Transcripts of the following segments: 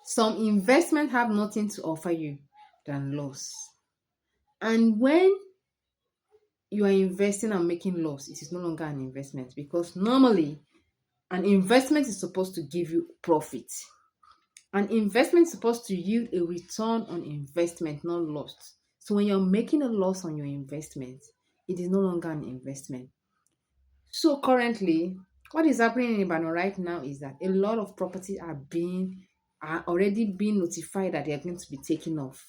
Some investment have nothing to offer you than loss. And when you are investing and making loss, it is no longer an investment, because normally an investment is supposed to give you profit. An investment is supposed to yield a return on investment, not loss. So when you're making a loss on your investment, it is no longer an investment. So currently, what is happening in Ibadan right now is that a lot of properties are already being notified that they are going to be taken off.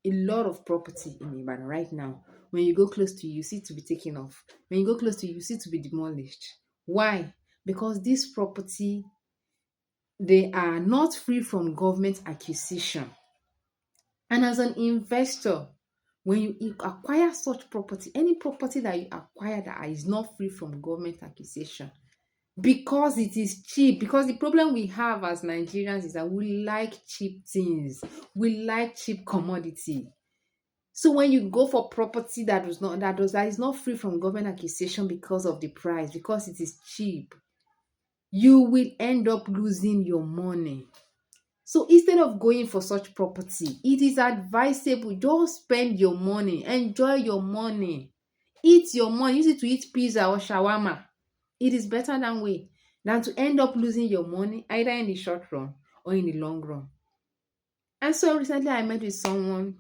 A lot of property in Ibadan right now. When you go close to you see it to be taken off. When you go close to you see it to be demolished. Why? Because this property, they are not free from government acquisition. And as an investor, when you acquire such property, any property that you acquire that is not free from government acquisition, because it is cheap, because the problem we have as Nigerians is that we like cheap things, we like cheap commodity. So when you go for property that is not free from government acquisition because of the price, because it is cheap, you will end up losing your money. So instead of going for such property, it is advisable just spend your money, enjoy your money, eat your money, use it to eat pizza or shawarma. It is better that way than to end up losing your money either in the short run or in the long run. And so recently I met with someone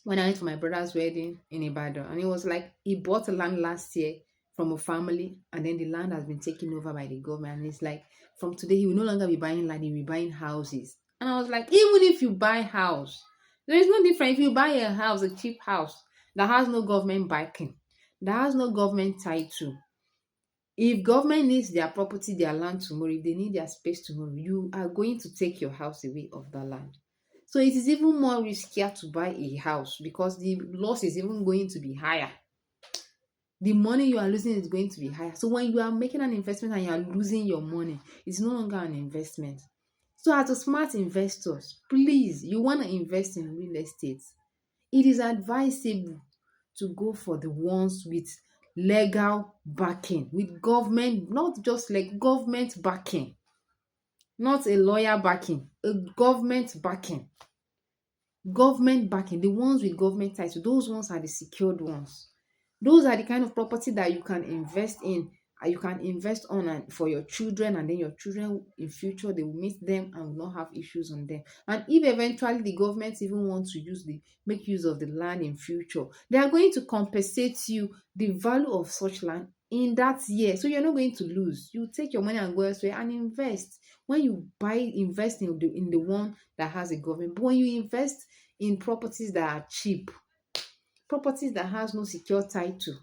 when I went for my brother's wedding in Ibadan, and it was like he bought a land last year from a family, and then the land has been taken over by the government. And it's like from today he will no longer be buying land, he will be buying houses. And I was like, even if you buy house, there is no difference. If you buy a house, a cheap house that has no government backing, that has no government title, if government needs their property, their land tomorrow, if they need their space tomorrow, you are going to take your house away of that land. So it is even more riskier to buy a house because the loss is even going to be higher. The money you are losing is going to be higher. So when you are making an investment and you are losing your money, it's no longer an investment. So as a smart investors, please, you want to invest in real estate, it is advisable to go for the ones with legal backing, with government, not just like government backing, not a lawyer backing, a government backing. Government backing, the ones with government title, those ones are the secured ones. Those are the kind of property that you can invest in, and you can invest on and for your children, and then your children in future they will meet them and will not have issues on them. And if eventually the government even want to make use of the land in future, they are going to compensate you the value of such land in that year. So you're not going to lose. You take your money and go elsewhere and invest. When you invest in the one that has a government. But when you invest in properties that are cheap, properties that has no secure title,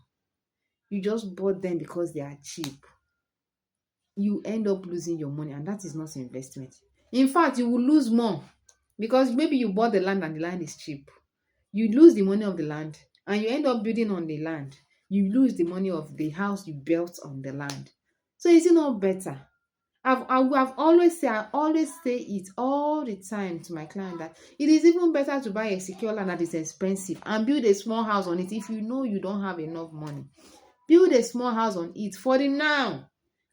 you just bought them because they are cheap, you end up losing your money, and that is not investment. In fact, you will lose more because maybe you bought the land and the land is cheap. You lose the money of the land and you end up building on the land. You lose the money of the house you built on the land. So is it not better? I've always say it all the time to my client that it is even better to buy a secure land that is expensive and build a small house on it if you know you don't have enough money. Build a small house on it for the now.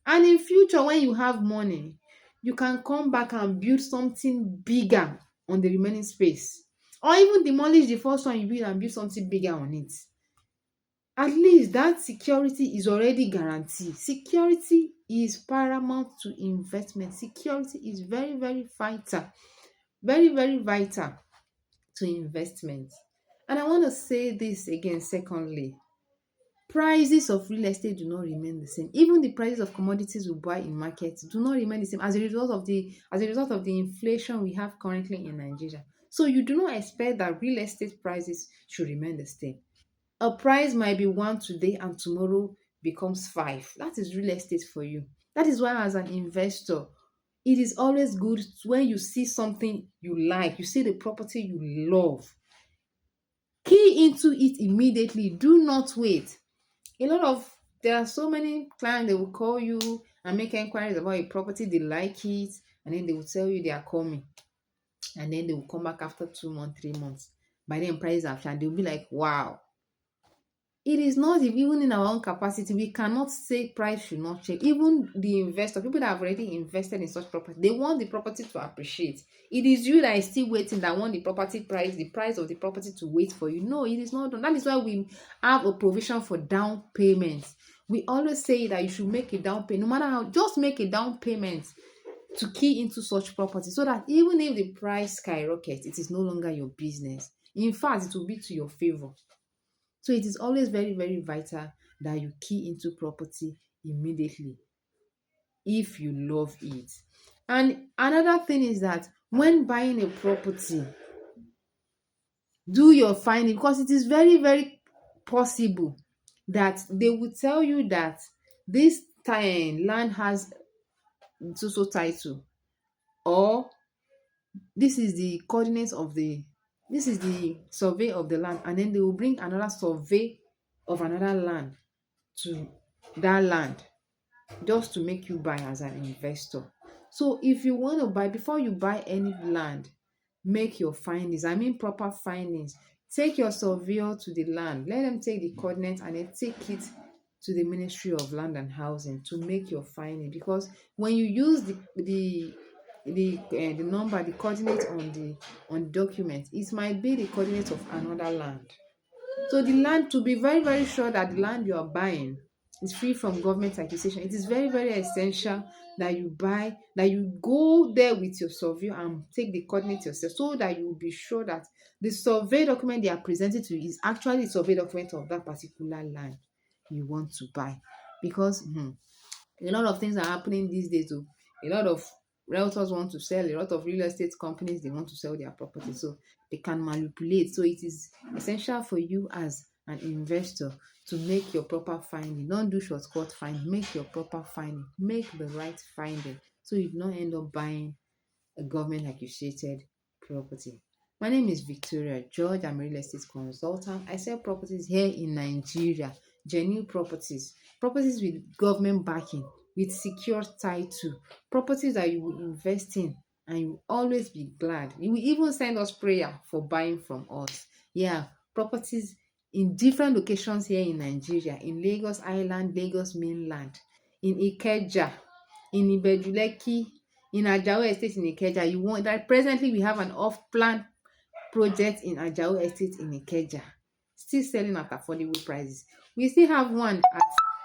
And in future, when you have money, you can come back and build something bigger on the remaining space. Or even demolish the first one you build and build something bigger on it. At least that security is already guaranteed. Security is paramount to investment. Security is very, very vital. Very, very vital to investment. And I want to say this again, secondly. Prices of real estate do not remain the same. Even the prices of commodities we buy in markets do not remain the same as a result of the inflation we have currently in Nigeria. So you do not expect that real estate prices should remain the same. A price might be one today and tomorrow becomes five. That is real estate for you. That is why, as an investor, it is always good when you see something you like, you see the property you love, key into it immediately. Do not wait. There are so many clients, they will call you and make inquiries about a property, they like it, and then they will tell you they are coming, and then they will come back after 2 months, 3 months. By then prices have changed, they'll be like, wow, It is not even in our own capacity. We cannot say price should not change. Even the investor, people that have already invested in such property, they want the property to appreciate. It is you that is still waiting, that want the price of the property to wait for you. No, it is not done. That is why we have a provision for down payments. We always say that you should make a down payment, no matter how, just make a down payment to key into such property, so that even if the price skyrockets, it is no longer your business. In fact, it will be to your favor. So it is always very, very vital that you key into property immediately if you love it. And another thing is that when buying a property, do your finding, because it is very, very possible that they will tell you that this time land has so title, or this is the coordinates of the this is the survey of the land, and then they will bring another survey of another land to that land, just to make you buy as an investor. So if you want to buy, before you buy any land, make your findings. I mean proper findings. Take your surveyor to the land. Let them take the coordinates and then take it to the Ministry of Land and Housing to make your finding. Because when you use the number, the coordinate on the document, it might be the coordinate of another land. So the land, to be very, very sure that the land you are buying is free from government accusation, it is very, very essential that you go there with your surveyor and take the coordinates yourself, so that you will be sure that the survey document they are presenting to you is actually the survey document of that particular land you want to buy. Because a lot of things are happening these days. Oh. A lot of realtors want to sell, a lot of real estate companies, they want to sell their property, so they can manipulate. So it is essential for you as an investor to make your proper finding. Don't do shortcut finding. Make your proper finding. Make the right finding, so you do not end up buying a government accusated property. My name is Victoria George. I'm a real estate consultant. I sell properties here in Nigeria, genuine properties, properties with government backing, with secure title, properties that you will invest in and you will always be glad. You will even send us prayer for buying from us. Yeah, properties in different locations here in Nigeria, in Lagos Island, Lagos mainland, in Ikeja, in Ibejuleki, in Ajao Estate in Ikeja. You want that? Presently, we have an off-plan project in Ajao Estate in Ikeja, still selling at affordable prices. We still have one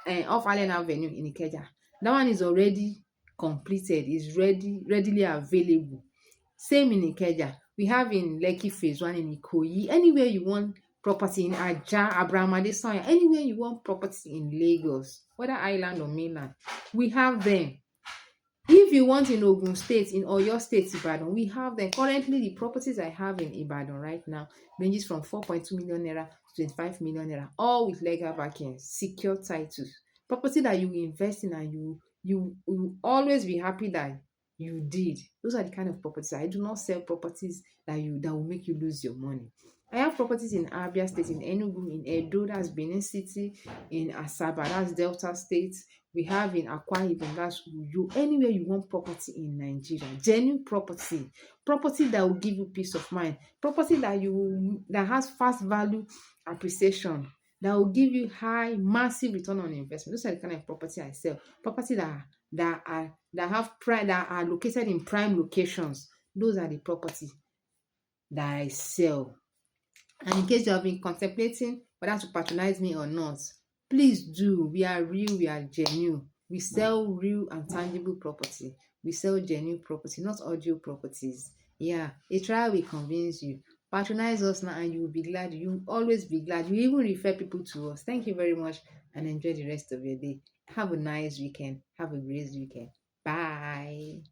at off Allen Avenue in Ikeja. That one is already completed, is readily available. Same in Ikeja. We have in Lekki phase 1 in Ikoyi. Anywhere you want property in Aja, Abraham Adesanya, anywhere you want property in Lagos, whether island or mainland, we have them. If you want in Ogun State, in Oyo State, Ibadan, we have them. Currently, the properties I have in Ibadan right now ranges from 4.2 million naira to 25 million naira, all with legal backing, secure titles. Property that you invest in and you will always be happy that you did. Those are the kind of properties. I do not sell properties that will make you lose your money. I have properties in Abia State, in Enugu, in Edo, that's Benin City, in Asaba, that's Delta State. We have in Akwa Ibom, that's Uyo. Anywhere you want property in Nigeria, genuine property that will give you peace of mind, property that has fast value appreciation, that will give you high, massive return on investment. Those are the kind of property I sell. Property that are located in prime locations. Those are the property that I sell. And in case you have been contemplating whether to patronize me or not, please do. We are real, we are genuine. We sell real and tangible property. We sell genuine property, not audio properties. Yeah, a trial will convince you. Patronize us now and you will be glad. You will always be glad. You even refer people to us. Thank you very much and enjoy the rest of your day. Have a nice weekend. Have a great weekend. Bye.